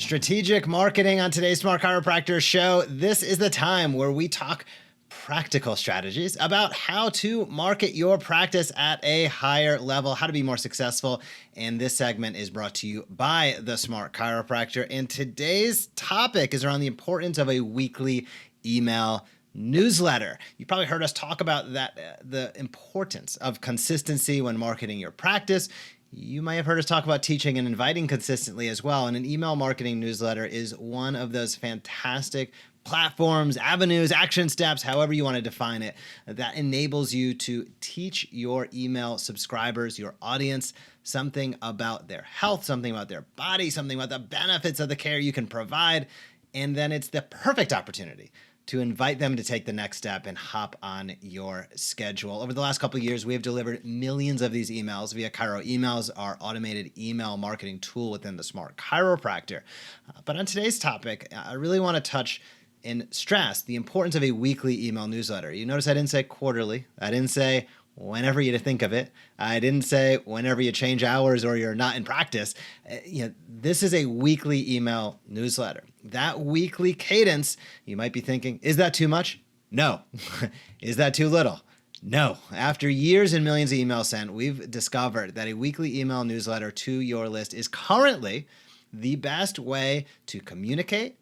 Strategic marketing on today's Smart Chiropractor show. This is the time where we talk practical strategies about how to market your practice at a higher level, how to be more successful. And this segment is brought to you by the Smart Chiropractor. And today's topic is around the importance of a weekly email newsletter. You probably heard us talk about that, the importance of consistency when marketing your practice. You might have heard us talk about teaching and inviting consistently as well. And an email marketing newsletter is one of those fantastic platforms, avenues, action steps, however you want to define it, that enables you to teach your email subscribers, your audience, something about their health, something about their body, something about the benefits of the care you can provide. And then it's the perfect opportunity to invite them to take the next step and hop on your schedule. Over the last couple of years, we have delivered millions of these emails via Chiro Emails, our automated email marketing tool within the Smart Chiropractor. But on today's topic, I really want to touch and stress the importance of a weekly email newsletter. You notice I didn't say quarterly. I didn't say whenever you think of it. I didn't say whenever you change hours or you're not in practice. This is a weekly email newsletter. That weekly cadence, you might be thinking, is that too much? No. Is that too little? No. After years and millions of emails sent, we've discovered that a weekly email newsletter to your list is currently the best way to communicate,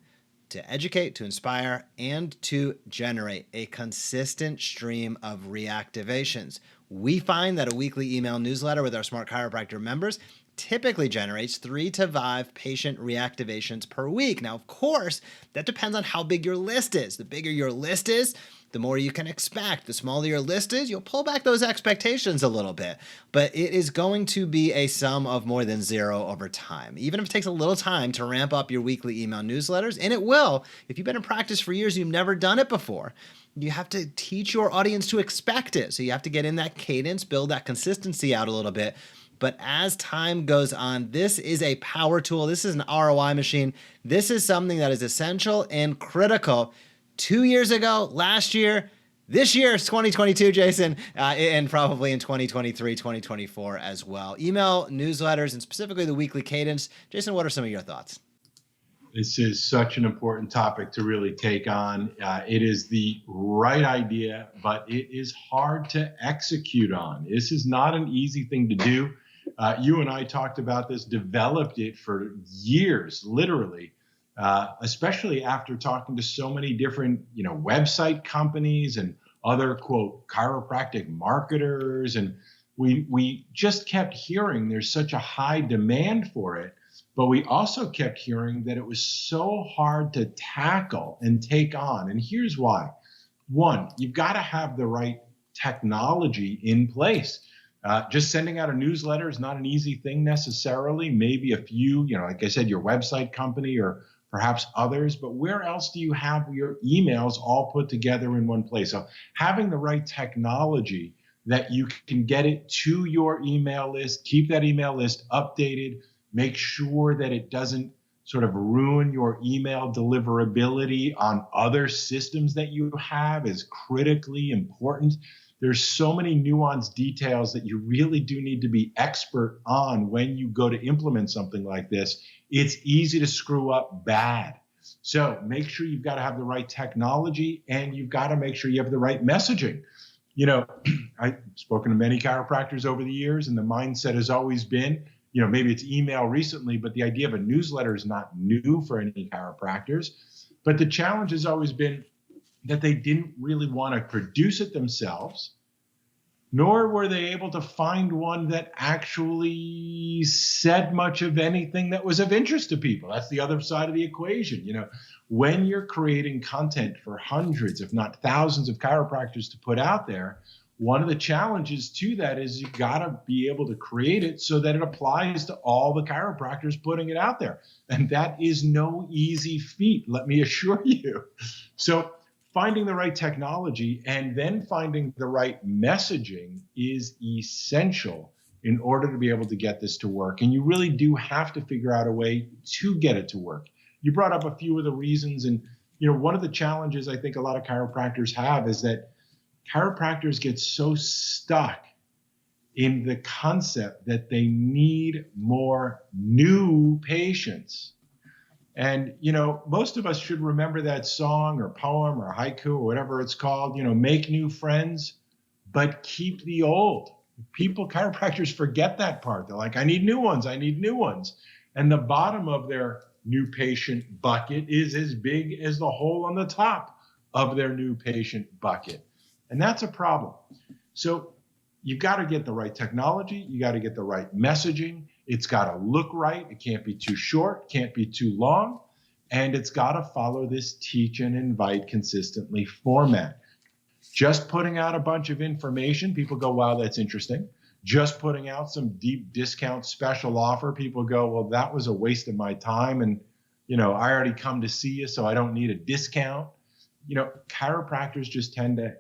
to educate, to inspire, and to generate a consistent stream of reactivations. We find that a weekly email newsletter with our Smart Chiropractor members typically generates 3 to 5 patient reactivations per week. Now, of course, that depends on how big your list is. The bigger your list is, the more you can expect. The smaller your list is, you'll pull back those expectations a little bit. But it is going to be a sum of more than 0 over time. Even if it takes a little time to ramp up your weekly email newsletters, and it will. If you've been in practice for years, you've never done it before, you have to teach your audience to expect it. So you have to get in that cadence, build that consistency out a little bit. But as time goes on, this is a power tool. This is an ROI machine. This is something that is essential and critical. 2 years ago, last year, this year is 2022, Jason, and probably in 2023, 2024 as well. Email newsletters and specifically the weekly cadence. Jason, what are some of your thoughts? This is such an important topic to really take on. It is the right idea, but it is hard to execute on. This is not an easy thing to do. You and I talked about this, developed it for years, literally, especially after talking to so many different, website companies and other, quote, chiropractic marketers. And we just kept hearing there's such a high demand for it. But we also kept hearing that it was so hard to tackle and take on. And here's why. One, you've got to have the right technology in place. Just sending out a newsletter is not an easy thing necessarily. Maybe a few, like I said, your website company or perhaps others, but where else do you have your emails all put together in one place? So having the right technology that you can get it to your email list, keep that email list updated, make sure that it doesn't sort of ruin your email deliverability on other systems that you have is critically important. There's so many nuanced details that you really do need to be expert on when you go to implement something like this. It's easy to screw up bad. So make sure you've got to have the right technology and you've got to make sure you have the right messaging. I've spoken to many chiropractors over the years, and the mindset has always been, maybe it's email recently, but the idea of a newsletter is not new for any chiropractors. But the challenge has always been that they didn't really want to produce it themselves, nor were they able to find one that actually said much of anything that was of interest to people. That's the other side of the equation. When you're creating content for hundreds, if not thousands of chiropractors to put out there, one of the challenges to that is you got to be able to create it so that it applies to all the chiropractors putting it out there. And that is no easy feat, let me assure you. So finding the right technology and then finding the right messaging is essential in order to be able to get this to work. And you really do have to figure out a way to get it to work. You brought up a few of the reasons. And, one of the challenges I think a lot of chiropractors have is that chiropractors get so stuck in the concept that they need more new patients. And, most of us should remember that song or poem or haiku or whatever it's called, make new friends, but keep the old. Chiropractors forget that part. They're like, I need new ones. I need new ones. And the bottom of their new patient bucket is as big as the hole on the top of their new patient bucket. And that's a problem. So you've got to get the right technology. You got to get the right messaging. It's got to look right. It can't be too short, can't be too long. And it's got to follow this teach and invite consistently format. Just putting out a bunch of information, people go, wow, that's interesting. Just putting out some deep discount special offer, people go, well, that was a waste of my time. And, I already come to see you, so I don't need a discount. Chiropractors just tend to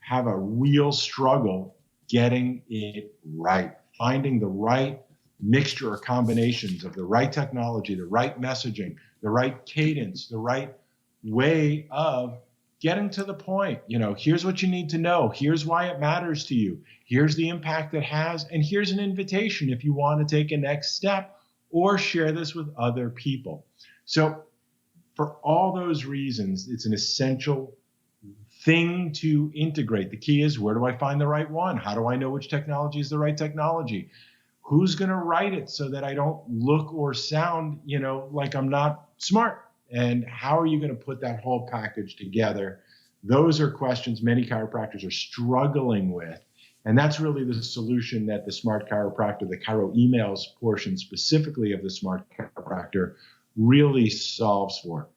have a real struggle getting it right, finding the right mixture or combinations of the right technology, the right messaging, the right cadence, the right way of getting to the point. Here's what you need to know. Here's why it matters to you. Here's the impact it has. And here's an invitation if you want to take a next step or share this with other people. So for all those reasons, it's an essential thing to integrate. The key is, where do I find the right one? How do I know which technology is the right technology? Who's going to write it so that I don't look or sound, like I'm not smart? And how are you going to put that whole package together? Those are questions many chiropractors are struggling with. And that's really the solution that the Smart Chiropractor, the Chiro emails portion specifically of the Smart Chiropractor, really solves for.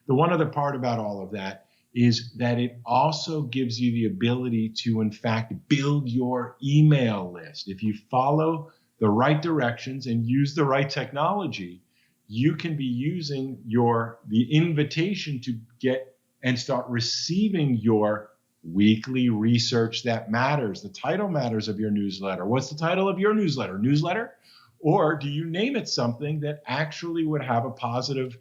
The one other part about all of that is that it also gives you the ability to, in fact, build your email list. If you follow the right directions and use the right technology, you can be using the invitation to get and start receiving your weekly research that matters. The title matters of your newsletter. What's the title of your newsletter? Newsletter? Or do you name it something that actually would have a positive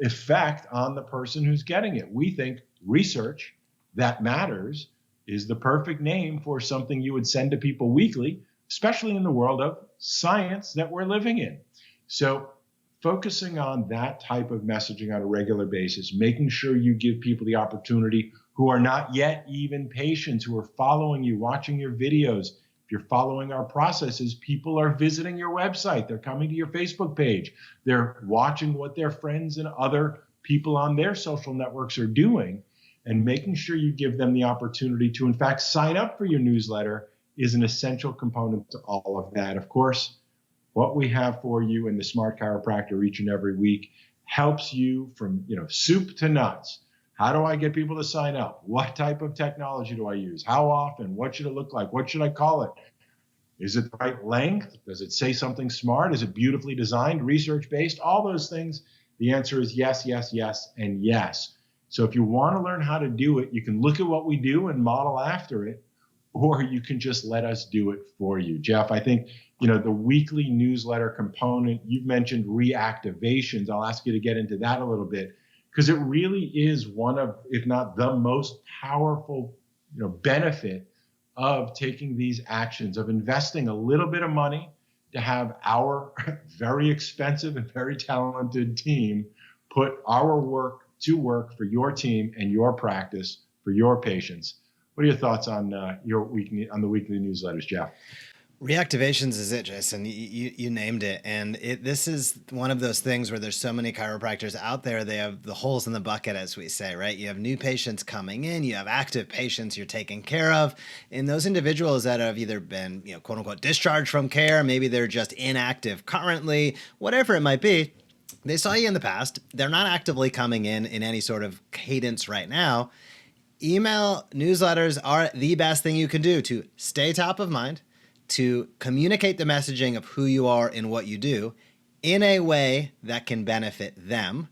effect on the person who's getting it? We think research that matters is the perfect name for something you would send to people weekly, especially in the world of science that we're living in. So focusing on that type of messaging on a regular basis, making sure you give people the opportunity who are not yet even patients, who are following you, watching your videos. If you're following our processes, people are visiting your website. They're coming to your Facebook page. They're watching what their friends and other people on their social networks are doing, and making sure you give them the opportunity to, in fact, sign up for your newsletter is an essential component to all of that. Of course, what we have for you in the Smart Chiropractor each and every week helps you from, soup to nuts. How do I get people to sign up? What type of technology do I use? How often? What should it look like? What should I call it? Is it the right length? Does it say something smart? Is it beautifully designed, research-based? All those things. The answer is yes, yes, yes, and yes. So if you want to learn how to do it, you can look at what we do and model after it, or you can just let us do it for you. Jeff, I think, the weekly newsletter component, you've mentioned reactivations. I'll ask you to get into that a little bit, because it really is one of, if not the most powerful, benefit of taking these actions, of investing a little bit of money to have our very expensive and very talented team put our work to work for your team and your practice for your patients. What are your thoughts on the weekly newsletters, Jeff? Reactivations is it, Jason. You named it. And this is one of those things where there's so many chiropractors out there. They have the holes in the bucket, as we say, right? You have new patients coming in. You have active patients you're taking care of. And those individuals that have either been, quote unquote, discharged from care, maybe they're just inactive currently, whatever it might be. They saw you in the past. They're not actively coming in any sort of cadence right now. Email newsletters are the best thing you can do to stay top of mind, to communicate the messaging of who you are and what you do in a way that can benefit them,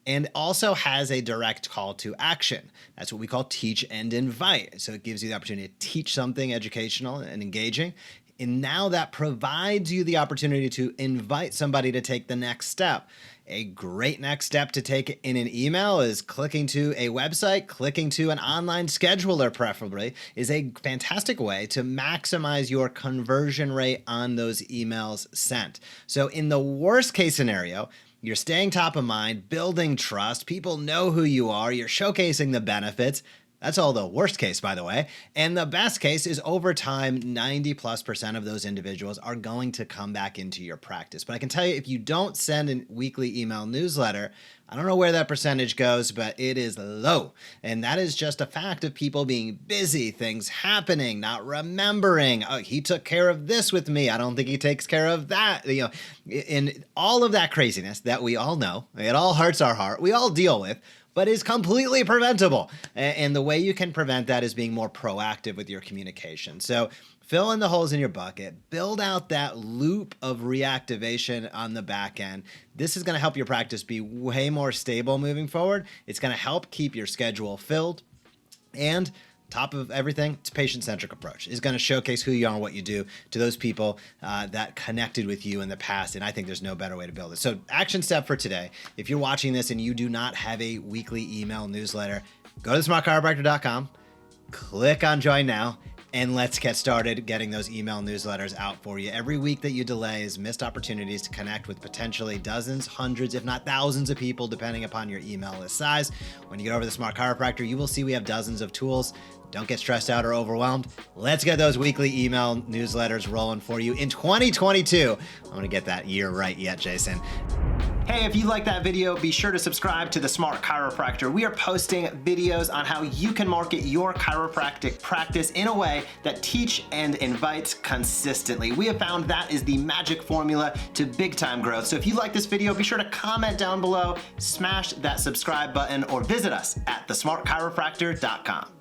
and also has a direct call to action. That's what we call teach and invite. So it gives you the opportunity to teach something educational and engaging. And now that provides you the opportunity to invite somebody to take the next step. A great next step to take in an email is clicking to a website, clicking to an online scheduler preferably, is a fantastic way to maximize your conversion rate on those emails sent. So in the worst case scenario, You're staying top of mind, building trust. People know who you are. You're showcasing the benefits. That's all the worst case, by the way. And the best case is over time, 90+% of those individuals are going to come back into your practice. But I can tell you, if you don't send a weekly email newsletter, I don't know where that percentage goes, but it is low. And that is just a fact of people being busy, things happening, not remembering. Oh, he took care of this with me. I don't think he takes care of that. And all of that craziness that we all know, it all hurts our heart. We all deal with, but is completely preventable. And the way you can prevent that is being more proactive with your communication. So fill in the holes in your bucket, build out that loop of reactivation on the back end. This is going to help your practice be way more stable moving forward. It's going to help keep your schedule filled. And top of everything, it's a patient-centric approach. It's going to showcase who you are and what you do to those people that connected with you in the past, and I think there's no better way to build it. So action step for today, if you're watching this and you do not have a weekly email newsletter, go to smartchiropractor.com, click on join now, and let's get started getting those email newsletters out for you. Every week that you delay is missed opportunities to connect with potentially dozens, hundreds, if not thousands of people, depending upon your email list size. When you get over to the Smart Chiropractor, you will see we have dozens of tools. Don't get stressed out or overwhelmed. Let's get those weekly email newsletters rolling for you in 2022. I'm going to get that year right yet, Jason. Hey, if you like that video, be sure to subscribe to the Smart Chiropractor. We are posting videos on how you can market your chiropractic practice in a way that teach and invites consistently. We have found that is the magic formula to big time growth. So if you like this video, be sure to comment down below, smash that subscribe button, or visit us at thesmartchiropractor.com.